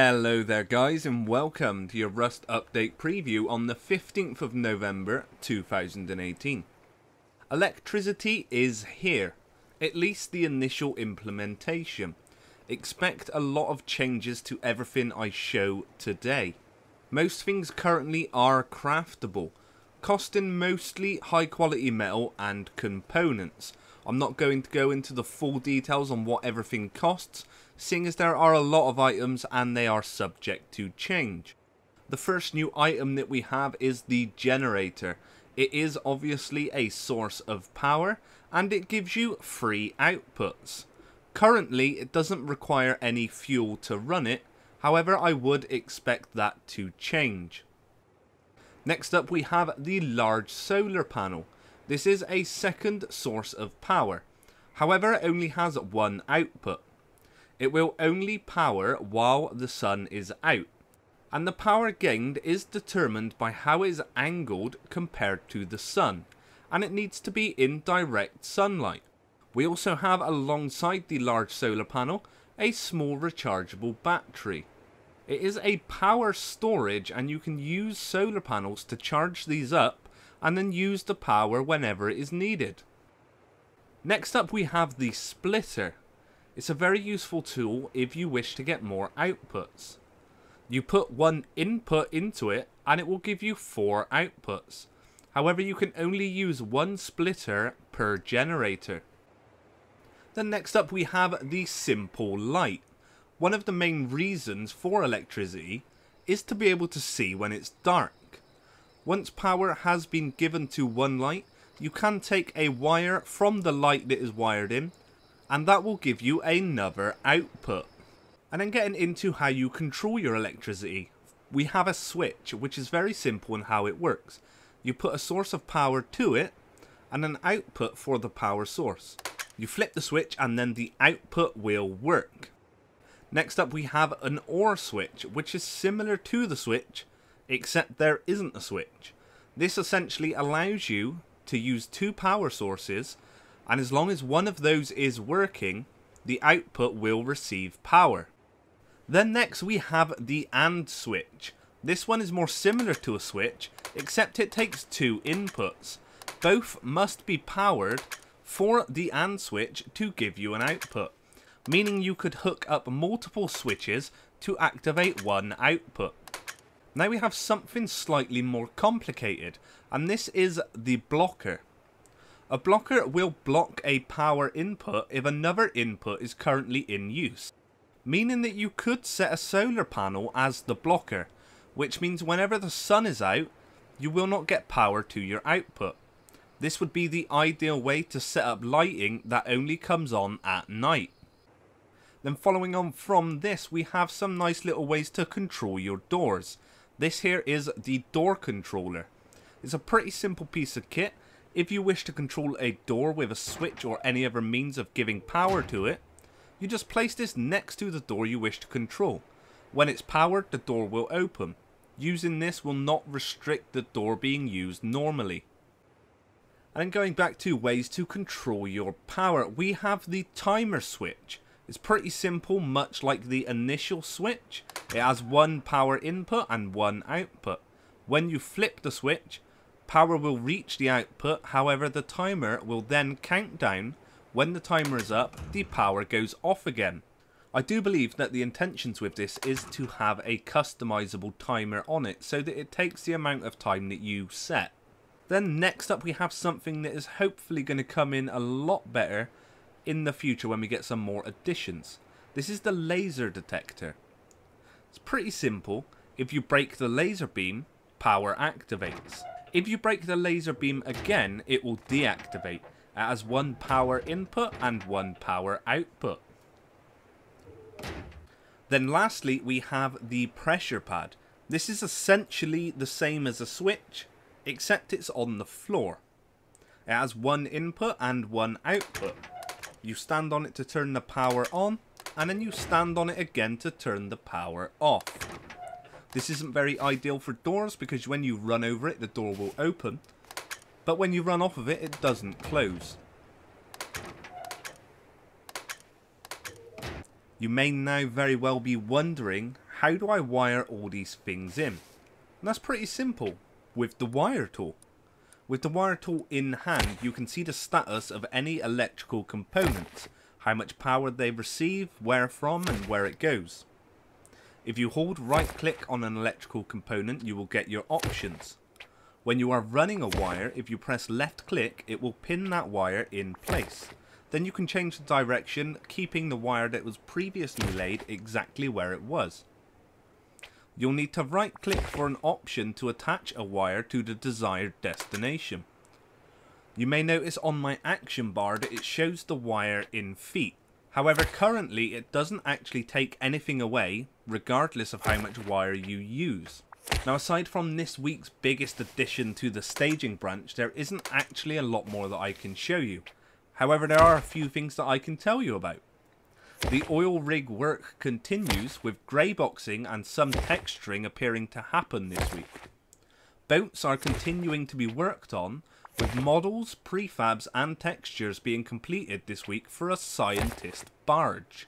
Hello there guys, and welcome to your Rust update preview on the 15th of November 2018. Electricity is here, at least the initial implementation. Expect a lot of changes to everything I show today. Most things currently are craftable, costing mostly high quality metal and components. I'm not going to go into the full details on what everything costs, seeing as there are a lot of items and they are subject to change. The first new item that we have is the generator. It is obviously a source of power and it gives you free outputs. Currently it doesn't require any fuel to run it, however I would expect that to change. Next up we have the large solar panel. This is a second source of power, however it only has one output. It will only power while the sun is out, and the power gained is determined by how it is angled compared to the sun, and it needs to be in direct sunlight. We also have alongside the large solar panel a small rechargeable battery. It is a power storage and you can use solar panels to charge these up and then use the power whenever it is needed. Next up we have the splitter. It's a very useful tool if you wish to get more outputs. You put one input into it and it will give you 4 outputs. However, you can only use one splitter per generator. Then next up we have the simple light. One of the main reasons for electricity is to be able to see when it's dark. Once power has been given to one light, you can take a wire from the light that is wired in, and that will give you another output. And then getting into how you control your electricity, we have a switch, which is very simple in how it works. You put a source of power to it, and an output for the power source. You flip the switch and then the output will work. Next up we have an OR switch, which is similar to the switch, except there isn't a switch. This essentially allows you to use 2 power sources, and as long as one of those is working, the output will receive power. Then next we have the AND switch. This one is more similar to a switch, except it takes 2 inputs. Both must be powered for the AND switch to give you an output, meaning you could hook up multiple switches to activate one output. Now we have something slightly more complicated, and this is the blocker. A blocker will block a power input if another input is currently in use, meaning that you could set a solar panel as the blocker, which means whenever the sun is out, you will not get power to your output. This would be the ideal way to set up lighting that only comes on at night. Then following on from this, we have some nice little ways to control your doors. This here is the door controller. It's a pretty simple piece of kit. If you wish to control a door with a switch or any other means of giving power to it, you just place this next to the door you wish to control. When it's powered, the door will open. Using this will not restrict the door being used normally. And then going back to ways to control your power, we have the timer switch. It's pretty simple, much like the initial switch. It has one power input and one output. When you flip the switch, power will reach the output, however the timer will then count down. When the timer is up, the power goes off again. I do believe that the intentions with this is to have a customizable timer on it, so that it takes the amount of time that you set. Then next up we have something that is hopefully going to come in a lot better in the future when we get some more additions. This is the laser detector. It's pretty simple. If you break the laser beam, power activates. If you break the laser beam again, it will deactivate. It has one power input and one power output. Then lastly we have the pressure pad. This is essentially the same as a switch, except it's on the floor. It has one input and one output. You stand on it to turn the power on, and then you stand on it again to turn the power off. This isn't very ideal for doors because when you run over it, the door will open, but when you run off of it, it doesn't close. You may now very well be wondering how do I wire all these things in? And that's pretty simple, with the wire tool. With the wire tool in hand, you can see the status of any electrical components, how much power they receive, where from, and where it goes. If you hold right click on an electrical component, you will get your options. When you are running a wire, if you press left click, it will pin that wire in place. Then you can change the direction, keeping the wire that was previously laid exactly where it was. You'll need to right click for an option to attach a wire to the desired destination. You may notice on my action bar that it shows the wire in feet. However, currently it doesn't actually take anything away, regardless of how much wire you use. Now, aside from this week's biggest addition to the staging branch, there isn't actually a lot more that I can show you. However, there are a few things that I can tell you about. The oil rig work continues, with grey boxing and some texturing appearing to happen this week. Boats are continuing to be worked on, with models, prefabs and textures being completed this week for a scientist barge.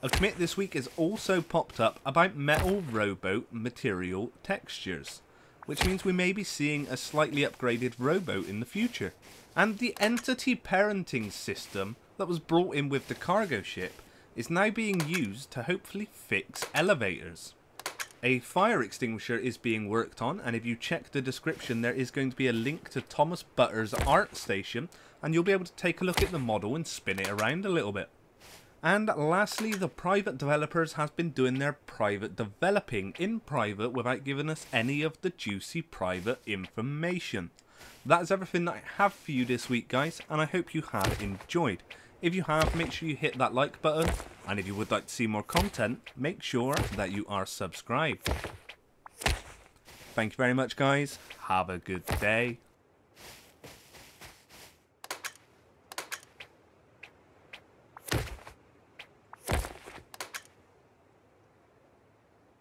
A commit this week has also popped up about metal rowboat material textures, which means we may be seeing a slightly upgraded rowboat in the future. And the entity parenting system that was brought in with the cargo ship is now being used to hopefully fix elevators. A fire extinguisher is being worked on, and if you check the description there is going to be a link to Thomas Butter's art station, and you'll be able to take a look at the model and spin it around a little bit. And lastly, the private developers has been doing their private developing in private without giving us any of the juicy private information. That is everything that I have for you this week, guys, and I hope you have enjoyed. If you have, make sure you hit that like button, and if you would like to see more content, make sure that you are subscribed. Thank you very much, guys. Have a good day.